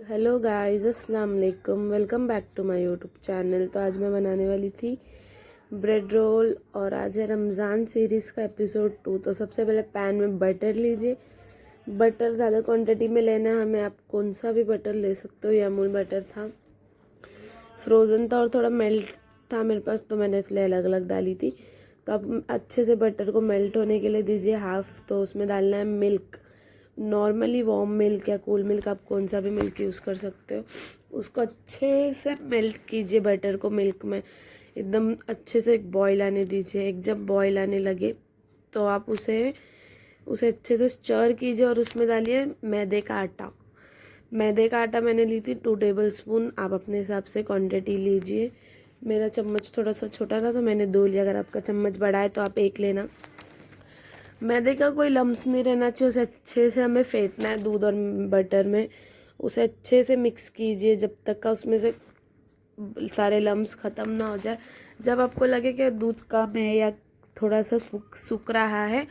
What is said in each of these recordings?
Hello guys, अस्सलाम वालेकुम। Welcome back to my YouTube channel. तो आज मैं बनाने वाली थी ब्रेड रोल और आज है रमज़ान सीरीज़ का एपिसोड 2। तो सबसे पहले पैन में बटर लीजिए। बटर ज़्यादा क्वांटिटी में लेना है हमें। आप कौन सा भी बटर ले सकते हो। ये अमूल बटर था, फ्रोज़न था और थोड़ा मेल्ट था मेरे पास, तो मैंने इसलिए अलग अलग डाली थी। तो आप अच्छे से बटर को मेल्ट होने के लिए दीजिए हाफ़। तो उसमें डालना है मिल्क, नॉर्मली वार्म मिल्क या कूल मिल्क, आप कौन सा भी मिल्क यूज़ कर सकते हो। उसको अच्छे से मेल्ट कीजिए बटर को मिल्क में, एकदम अच्छे से एक बॉईल आने दीजिए। एक जब बॉईल आने लगे तो आप उसे अच्छे से स्टर कीजिए और उसमें डालिए मैदे का आटा। मैदे का आटा मैंने ली थी 2 टेबलस्पून। आप अपने हिसाब से क्वांटिटी लीजिए। मेरा चम्मच थोड़ा सा छोटा था तो मैंने 2 लिया। अगर आपका चम्मच बड़ा है तो आप 1 लेना। मैदे का कोई लम्स नहीं रहना चाहिए। उसे अच्छे से हमें फेंटना है दूध और बटर में। उसे अच्छे से मिक्स कीजिए जब तक का उसमें से सारे लम्स ख़त्म ना हो जाए। जब आपको लगे कि दूध कम है या थोड़ा सा सूख रहा है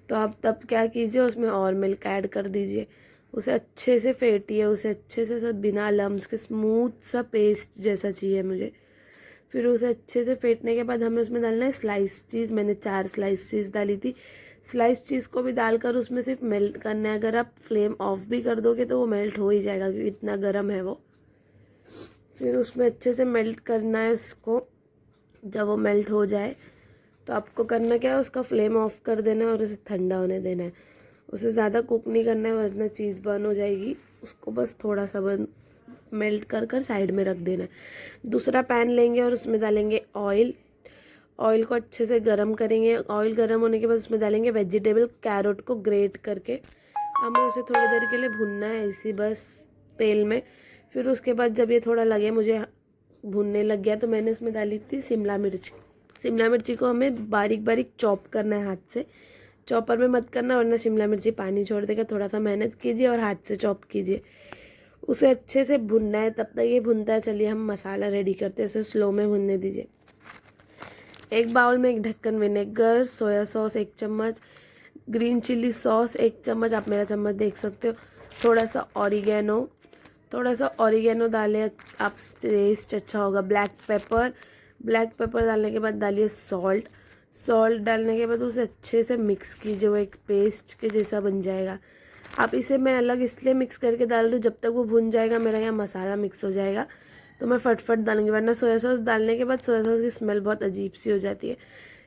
तो आप तब क्या कीजिए, उसमें और मिल्क ऐड कर दीजिए। उसे अच्छे से फेंटिए, उसे अच्छे से सब बिना लम्स के स्मूथ सा पेस्ट जैसा चाहिए मुझे। फिर उसे अच्छे से फेंटने के बाद हमें उसमें डालना है स्लाइस चीज़। मैंने 4 स्लाइस चीज़ डाली थी। स्लाइस चीज़ को भी डालकर उसमें सिर्फ मेल्ट करना है। अगर आप फ्लेम ऑफ भी कर दोगे तो वो मेल्ट हो ही जाएगा क्योंकि इतना गर्म है वो। फिर उसमें अच्छे से मेल्ट करना है उसको। जब वो मेल्ट हो जाए तो आपको करना क्या है, उसका फ्लेम ऑफ कर देना है और उसे ठंडा होने देना है। उसे ज़्यादा कुक नहीं करना है वरना चीज़ बर्न हो जाएगी। उसको बस थोड़ा सा मेल्ट कर कर साइड में रख देना है। दूसरा पैन लेंगे और उसमें डालेंगे ऑयल। ऑयल को अच्छे से गरम करेंगे। ऑयल गरम होने के बाद उसमें डालेंगे वेजिटेबल कैरेट को ग्रेट करके। हमें उसे थोड़ी देर के लिए भुनना है इसी बस तेल में। फिर उसके बाद जब ये थोड़ा लगे मुझे भुनने लग गया तो मैंने इसमें डाली थी शिमला मिर्च। शिमला मिर्ची को हमें बारीक बारीक चॉप करना है हाथ से। चॉपर में मत करना वरना शिमला मिर्ची पानी छोड़ देगा। थोड़ा सा मेहनत कीजिए और हाथ से चॉप कीजिए। उसे अच्छे से भुनना है। तब तक ये भुनता है, चलिए हम मसाला रेडी करते हैं। इसे स्लो में भुनने दीजिए। एक बाउल में 1 ढक्कन विनेगर, सोया सॉस 1 चम्मच, ग्रीन चिल्ली सॉस 1 चम्मच, आप मेरा चम्मच देख सकते हो। थोड़ा सा ऑरिगेनो डालें, आप टेस्ट अच्छा होगा। ब्लैक पेपर डालने के बाद डालिए सॉल्ट डालने के बाद उसे अच्छे से मिक्स कीजिए। वो एक पेस्ट के जैसा बन जाएगा। आप इसे मैं अलग इसलिए मिक्स करके डाल दूँ, जब तक वो भुन जाएगा मेरा यहाँ मसाला मिक्स हो जाएगा तो मैं फटफट डालूंगी। वरना सोया सॉस डालने के बाद सोया सॉस की स्मेल बहुत अजीब सी हो जाती है।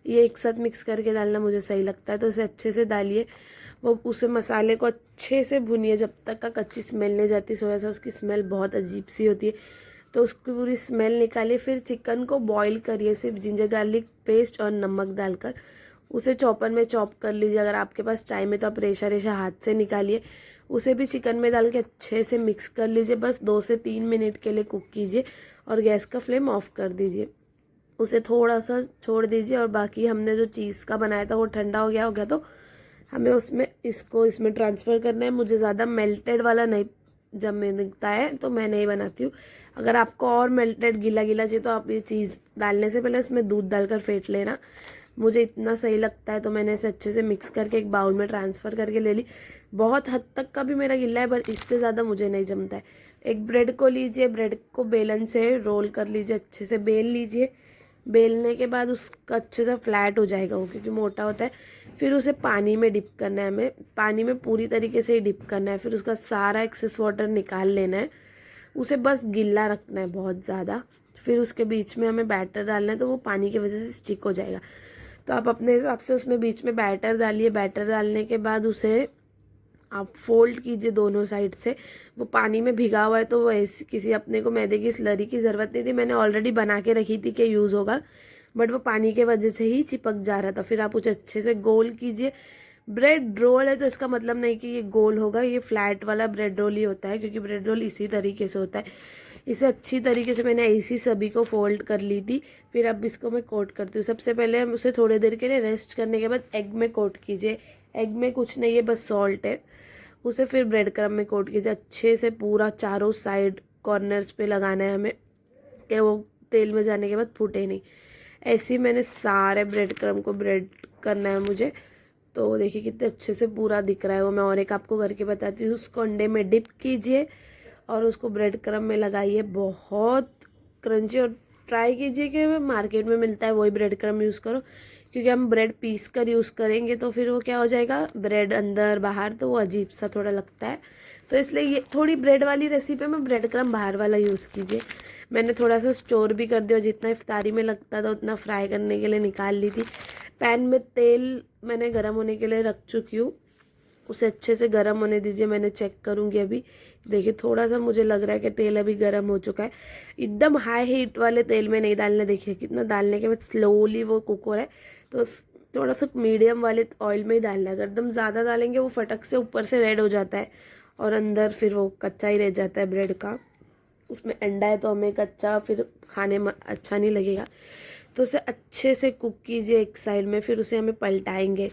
ये एक साथ मिक्स करके डालना मुझे सही लगता है। तो उसे अच्छे से डालिए। वो उसे मसाले को अच्छे से भुनिए जब तक का कच्ची स्मेल नहीं जाती। सोया सॉस की स्मेल बहुत अजीब सी होती है तो उसकी पूरी स्मेल निकालिए। फिर चिकन को बॉईल करिए सिर्फ जिंजर गार्लिक पेस्ट और नमक डालकर। उसे चॉपर में चॉप कर लीजिए। अगर आपके पास टाइम है तो आप रेशा रेशा हाथ से निकालिए। उसे भी चिकन में डाल के अच्छे से मिक्स कर लीजिए। बस 2 से 3 मिनट के लिए कुक कीजिए और गैस का फ्लेम ऑफ कर दीजिए। उसे थोड़ा सा छोड़ दीजिए और बाकी हमने जो चीज़ का बनाया था वो ठंडा हो गया तो हमें इसमें ट्रांसफ़र करना है। मुझे ज़्यादा मेल्टेड वाला नहीं जब मैं दिखता है तो मैं नहीं बनाती हूँ। अगर आपको और मेल्टेड गीला गीला चाहिए तो आप ये चीज़ डालने से पहले इसमें दूध डालकर फेंट लेना। मुझे इतना सही लगता है तो मैंने इसे अच्छे से मिक्स करके एक बाउल में ट्रांसफ़र करके ले ली। बहुत हद तक का भी मेरा गिल्ला है पर इससे ज़्यादा मुझे नहीं जमता है। एक ब्रेड को लीजिए, ब्रेड को बेलन से रोल कर लीजिए, अच्छे से बेल लीजिए। बेलने के बाद उसका अच्छे से फ्लैट हो जाएगा वो क्योंकि मोटा होता है। फिर उसे पानी में डिप करना है हमें। पानी में पूरी तरीके से डिप करना है। फिर उसका सारा एक्सेस वाटर निकाल लेना है। उसे बस गीला रखना है बहुत ज़्यादा। फिर उसके बीच में हमें बैटर डालना है तो वो पानी की वजह से स्टिक हो जाएगा। तो आप अपने हिसाब से उसमें बीच में बैटर डालिए। बैटर डालने के बाद उसे आप फोल्ड कीजिए दोनों साइड से। वो पानी में भिगा हुआ है तो वो ऐसी किसी अपने को मैदे की स्लरी की ज़रूरत नहीं थी। मैंने ऑलरेडी बना के रखी थी कि यूज़ होगा बट वो पानी के वजह से ही चिपक जा रहा था। फिर आप उसे अच्छे से गोल कीजिए। ब्रेड रोल है तो इसका मतलब नहीं कि ये गोल होगा, ये फ्लैट वाला ब्रेड रोल ही होता है क्योंकि ब्रेड रोल इसी तरीके से होता है। इसे अच्छी तरीके से मैंने ऐसी सभी को फोल्ड कर ली थी। फिर अब इसको मैं कोट करती हूँ। सबसे पहले हम उसे थोड़ी देर के लिए रेस्ट करने के बाद एग में कोट कीजिए। एग में कुछ नहीं है, बस सॉल्ट है। उसे फिर ब्रेड क्रम्ब में कोट कीजिए। अच्छे से पूरा चारों साइड कॉर्नर्स पे लगाना है हमें कि वो तेल में जाने के बाद फूटे नहीं। ऐसे ही मैंने सारे ब्रेड क्रम्ब को ब्रेड करना है मुझे। तो देखिए कितने अच्छे से पूरा दिख रहा है वो। मैं और एक आपको करके बताती हूँ। उसको अंडे में डिप कीजिए। और उसको ब्रेड क्रम्ब में लगाइए, बहुत क्रंची। और ट्राई कीजिए कि मार्केट में मिलता है वही ब्रेड क्रम्ब यूज़ करो, क्योंकि हम ब्रेड पीस कर यूज़ करेंगे तो फिर वो क्या हो जाएगा, ब्रेड अंदर बाहर, तो वो अजीब सा थोड़ा लगता है। तो इसलिए ये थोड़ी ब्रेड वाली रेसिपी में ब्रेड क्रम्ब बाहर वाला यूज़ कीजिए। मैंने थोड़ा सा स्टोर भी कर दिया, जितना इफ्तारी में लगता था उतना फ्राई करने के लिए निकाल ली थी। पैन में तेल मैंने गर्म होने के लिए रख चुकी हूँ, उसे अच्छे से गर्म होने दीजिए। मैंने चेक करूँगी अभी, देखिए थोड़ा सा मुझे लग रहा है कि तेल अभी गर्म हो चुका है। एकदम हाई हीट वाले तेल में नहीं डालना, देखिए कितना डालने के बाद स्लोली वो कुक हो रहा है। तो थोड़ा सा मीडियम वाले ऑयल में ही डालना है, अगर एकदम ज़्यादा डालेंगे वो फटक से ऊपर से रेड हो जाता है और अंदर फिर वो कच्चा ही रह जाता है ब्रेड का। उसमें अंडा है तो हमें कच्चा फिर खाने में अच्छा नहीं लगेगा। तो उसे अच्छे से कुक कीजिए एक साइड में, फिर उसे हमें पलटाएंगे।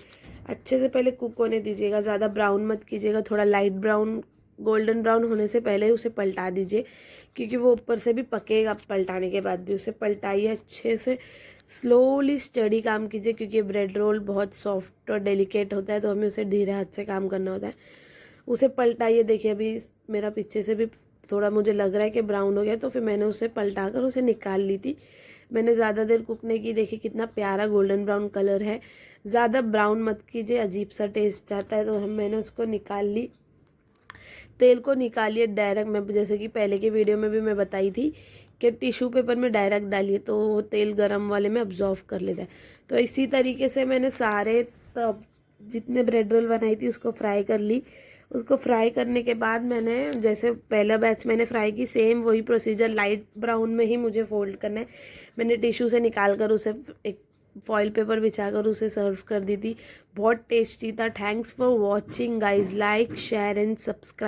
अच्छे से पहले कुक होने दीजिएगा, ज़्यादा ब्राउन मत कीजिएगा, थोड़ा लाइट ब्राउन गोल्डन ब्राउन होने से पहले ही उसे पलटा दीजिए, क्योंकि वो ऊपर से भी पकेगा। पलटाने के बाद भी उसे पलटाइए अच्छे से, स्लोली स्टडी काम कीजिए, क्योंकि ब्रेड रोल बहुत सॉफ्ट और डेलिकेट होता है तो हमें उसे धीरे हाथ से काम करना होता है। उसे पलटाइए। देखिए अभी मेरा पीछे से भी थोड़ा मुझे लग रहा है कि ब्राउन हो गया, तो फिर मैंने उसे पलटा कर उसे निकाल ली थी। मैंने ज़्यादा देर कुक नहीं की, देखिए कितना प्यारा गोल्डन ब्राउन कलर है। ज़्यादा ब्राउन मत कीजिए, अजीब सा टेस्ट आता है। तो मैंने उसको निकाल ली। तेल को निकालिए डायरेक्ट, मैं जैसे कि पहले की वीडियो में भी मैं बताई थी कि टिश्यू पेपर में डायरेक्ट डालिए तो वो तेल गरम वाले में अब्जॉर्व कर लेता है। तो इसी तरीके से मैंने सारे जितने ब्रेड रोल बनाई थी उसको फ्राई कर ली। उसको फ्राई करने के बाद मैंने जैसे पहला बैच मैंने फ्राई की, सेम वही प्रोसीजर लाइट ब्राउन में ही मुझे फोल्ड करना है। मैंने टिश्यू से निकाल कर उसे एक फॉइल पेपर बिछाकर उसे सर्व कर दी थी। बहुत टेस्टी था। Thanks for watching guys, like share and subscribe.